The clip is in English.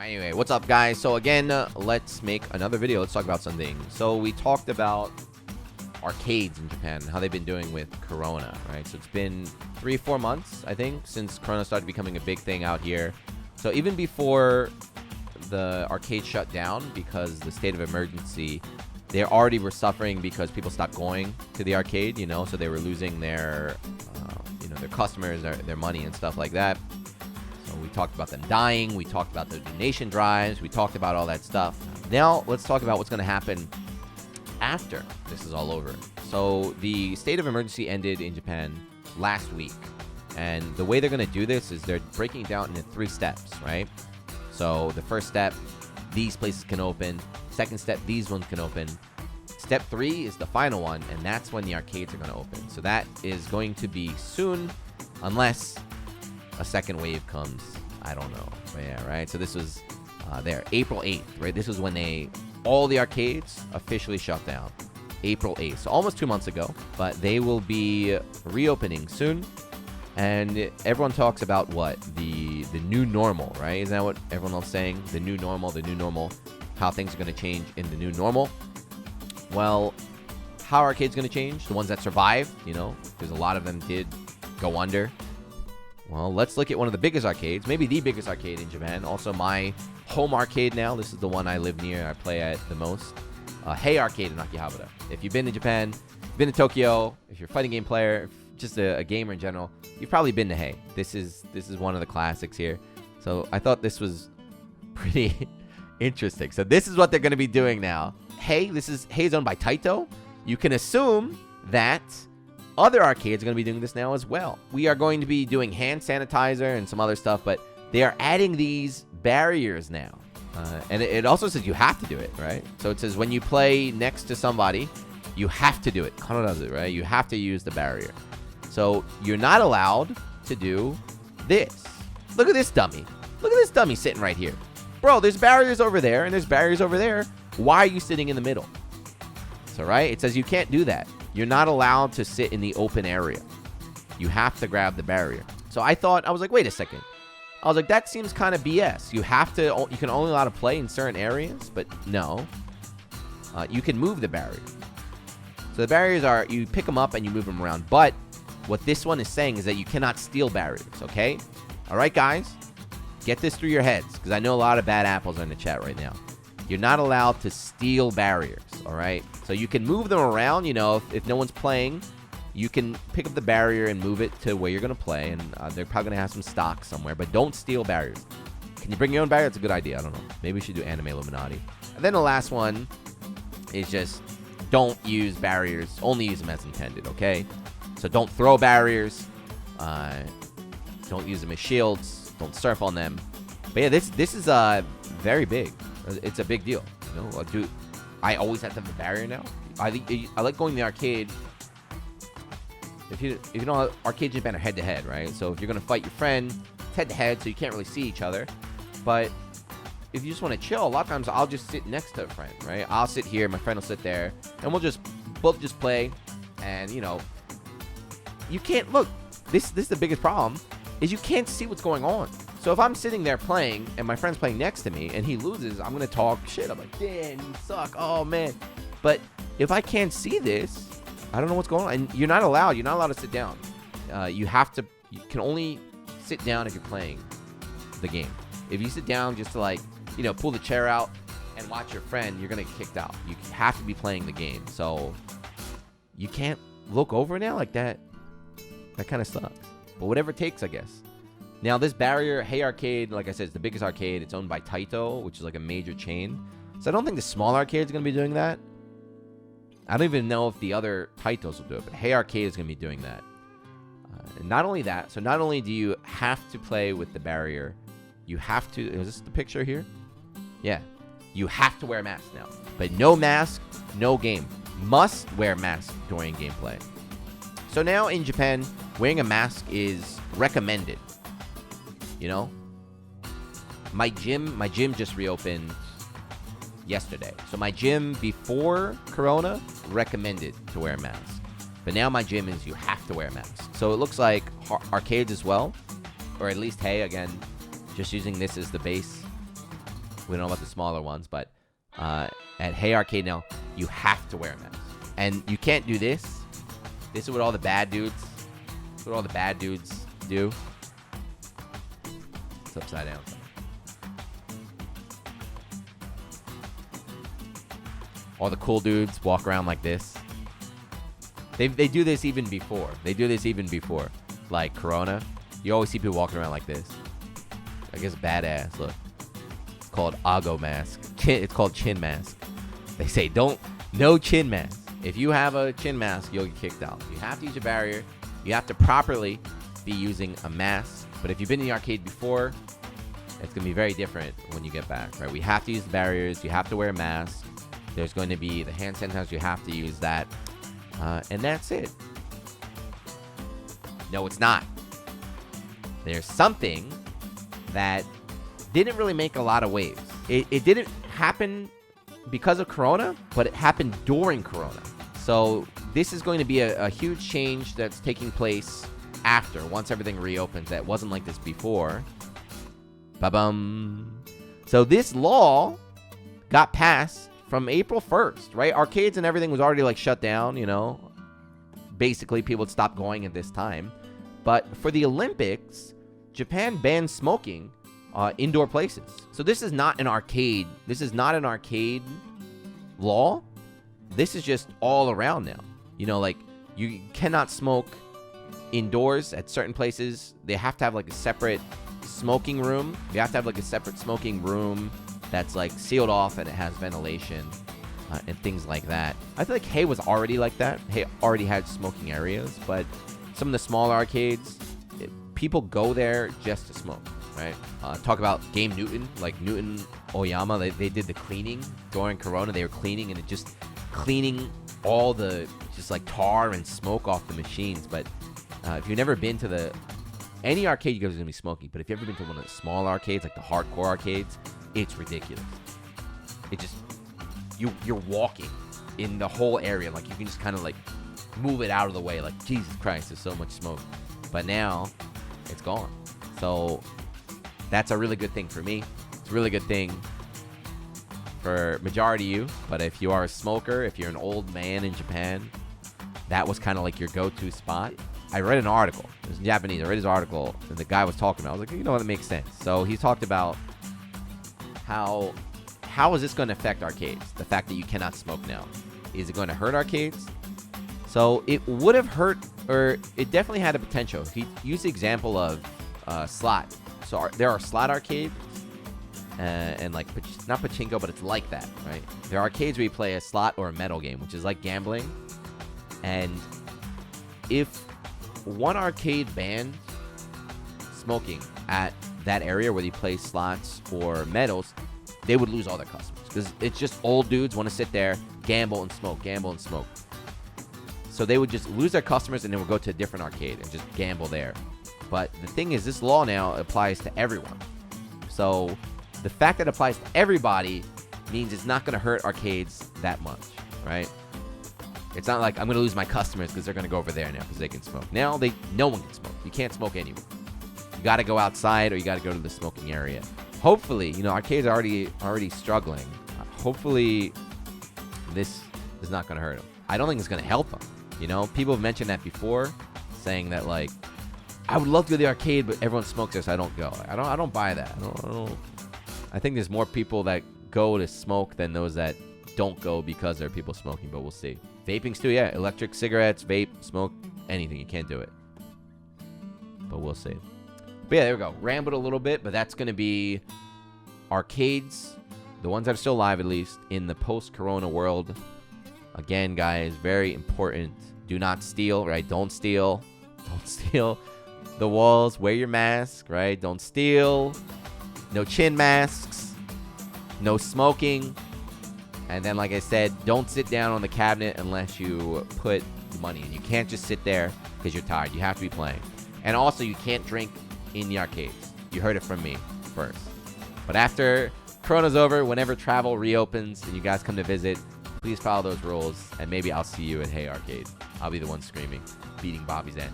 Anyway, what's up, guys? So again, let's make another video. Let's talk about something. So we talked about arcades in Japan, how they've been doing with Corona, right? So it's been 3-4 months, I think, since Corona started becoming a big thing out here. So even before the arcade shut down because the state of emergency, they already were suffering because people stopped going to the arcade, you know, so they were losing their, their customers, their money and stuff like that. So we talked about them dying. We talked about the donation drives. We talked about all that stuff. Now let's talk about what's going to happen after this is all over. So the state of emergency ended in Japan last week. And the way they're going to do this is they're breaking it down into 3 steps, right? So the first step, these places can open. Second step, these ones can open. Step 3 is the final one, and that's when the arcades are going to open. So that is going to be soon, unless a second wave comes. I don't know. But yeah, right? So this was April 8th, right? This was when all the arcades officially shut down. April 8th. So almost 2 months ago. But they will be reopening soon. And everyone talks about what? The new normal, right? Isn't that what everyone else is saying? The new normal, how things are going to change in the new normal. Well, how are arcades going to change? The ones that survived, because a lot of them did go under. Well, let's look at one of the biggest arcades, maybe the biggest arcade in Japan. Also, my home arcade now. This is the one I live near. I play at the most. Hey Arcade in Akihabara. If you've been to Japan, been to Tokyo, if you're a fighting game player, just a gamer in general, you've probably been to Hey. This is one of the classics here. So I thought this was pretty interesting. So this is what they're going to be doing now. Hey is owned by Taito. You can assume that other arcades are going to be doing this now as well. We are going to be doing hand sanitizer and some other stuff, but they are adding these barriers now. And it also says you have to do it, right? So it says when you play next to somebody, you have to do it. Kano does it, right? You have to use the barrier. So you're not allowed to do this. Look at this dummy. Look at this dummy sitting right here. Bro, there's barriers over there and there's barriers over there. Why are you sitting in the middle? So, right? It says you can't do that. You're not allowed to sit in the open area. You have to grab the barrier. So I was like, wait a second. I was like, that seems kind of BS. You can only allow to play in certain areas, but no. You can move the barrier. So the barriers are, you pick them up and you move them around. But what this one is saying is that you cannot steal barriers, okay? All right, guys? Get this through your heads, because I know a lot of bad apples are in the chat right now. You're not allowed to steal barriers, all right? So you can move them around, if no one's playing, you can pick up the barrier and move it to where you're going to play, and they're probably going to have some stock somewhere, but don't steal barriers. Can you bring your own barrier? It's a good idea. I don't know. Maybe we should do ANIMEILLUMINATI. And then the last one is just don't use barriers. Only use them as intended, okay? So don't throw barriers. Don't use them as shields. Don't surf on them. But yeah, this is very big. It's a big deal. I always have to have a barrier now. I like going to the arcade. If you know, arcades in Japan are head-to-head, right? So if you're going to fight your friend, it's head-to-head, so you can't really see each other. But if you just want to chill, a lot of times I'll just sit next to a friend, right? I'll sit here, my friend will sit there, and we'll both just play. And, you can't, look, this is the biggest problem, is you can't see what's going on. So if I'm sitting there playing, and my friend's playing next to me, and he loses, I'm going to talk shit. I'm like, damn, you suck. Oh, man. But if I can't see this, I don't know what's going on. And you're not allowed to sit down. You can only sit down if you're playing the game. If you sit down just to pull the chair out and watch your friend, you're going to get kicked out. You have to be playing the game. So you can't look over now like that. That kind of sucks. But whatever it takes, I guess. Now, this barrier, Hey Arcade, like I said, it's the biggest arcade. It's owned by Taito, which is like a major chain. So I don't think the small arcades are going to be doing that. I don't even know if the other Taitos will do it, but Hey Arcade is going to be doing that. And not only that, so not only do you have to play with the barrier, you have to, is this the picture here? Yeah. You have to wear a mask now. But no mask, no game. Must wear mask during gameplay. So now in Japan, wearing a mask is recommended. My gym just reopened yesterday. So my gym before Corona recommended to wear a mask. But now my gym is you have to wear a mask. So it looks like arcades as well. Or at least, hey, again, just using this as the base. We don't know about the smaller ones, but at Hey Arcade now, you have to wear a mask. And you can't do this. This is what all the bad dudes, do. It's upside down. All the cool dudes walk around like this. They do this even before. Like Corona. You always see people walking around like this. I guess badass. Look. It's called Ago mask. It's called chin mask. They say no chin mask. If you have a chin mask, you'll get kicked out. You have to use a barrier. You have to properly be using a mask. But if you've been in the arcade before, it's going to be very different when you get back, right? We have to use the barriers. You have to wear a mask. There's going to be the hand sanitizer. You have to use that. And that's it. No, it's not. There's something that didn't really make a lot of waves. It didn't happen because of Corona, but it happened during Corona. So this is going to be a huge change that's taking place after, once everything reopens. That wasn't like this before. Ba-bum. So this law got passed from April 1st, right? Arcades and everything was already like shut down, you know. Basically, people would stop going at this time. But for the Olympics, Japan banned smoking indoor places. So this is not an arcade. This is not an arcade law. This is just all around now. You know, like you cannot smoke indoors at certain places. They have to have like a separate smoking room. You have to have like a separate smoking room that's like sealed off and it has ventilation and things like that. I feel like Hey was already like that. Hey already had smoking areas, but some of the smaller arcades, people go there just to smoke, right? Talk about Game Newton, like Newton Oyama. They did the cleaning during Corona. They were cleaning and just cleaning all the just like tar and smoke off the machines. But if you've never been to any arcade you go to is going to be smoky. But if you've ever been to one of the small arcades, like the hardcore arcades, it's ridiculous. It just, you're walking in the whole area. Like you can just kind of like move it out of the way. Like, Jesus Christ, there's so much smoke. But now it's gone. So that's a really good thing for me. It's a really good thing for majority of you. But if you are a smoker, if you're an old man in Japan, that was kind of like your go-to spot. I read an article. It was in Japanese. I read his article, and the guy was talking about it. I was like, you know what, that makes sense. So he talked about how is this going to affect arcades? The fact that you cannot smoke now. Is it going to hurt arcades? So it would have hurt, or it definitely had a potential. He used the example of slot. So there are slot arcades, and like, not pachinko, but it's like that, right? There are arcades where you play a slot or a metal game, which is like gambling. And if one arcade banned smoking at that area where they play slots or medals, they would lose all their customers because it's just old dudes want to sit there, gamble and smoke. So they would just lose their customers and then would go to a different arcade and just gamble there. But the thing is, this law now applies to everyone. So the fact that it applies to everybody means it's not going to hurt arcades that much, right? It's not like I'm going to lose my customers because they're going to go over there now because they can smoke. Now no one can smoke. You can't smoke anywhere. You got to go outside or you got to go to the smoking area. Hopefully, you know, arcades are already struggling. Hopefully, this is not going to hurt them. I don't think it's going to help them. You know, people have mentioned that before, saying that like, I would love to go to the arcade, but everyone smokes there, so I don't go. I don't buy that. I think there's more people that go to smoke than those that don't go because there are people smoking, but we'll see. Vaping's too, yeah. Electric cigarettes, vape, smoke, anything. You can't do it. But we'll see. But yeah, there we go. Rambled a little bit, but that's going to be arcades, the ones that are still alive at least, in the post-corona world. Again, guys, very important. Do not steal, right? Don't steal. Don't steal the walls. Wear your mask, right? Don't steal. No chin masks. No smoking. And then, like I said, don't sit down on the cabinet unless you put money in. You can't just sit there because you're tired. You have to be playing. And also, you can't drink in the arcades. You heard it from me first. But after Corona's over, whenever travel reopens and you guys come to visit, please follow those rules. And maybe I'll see you at Hey Arcade. I'll be the one screaming, beating Bobby's end.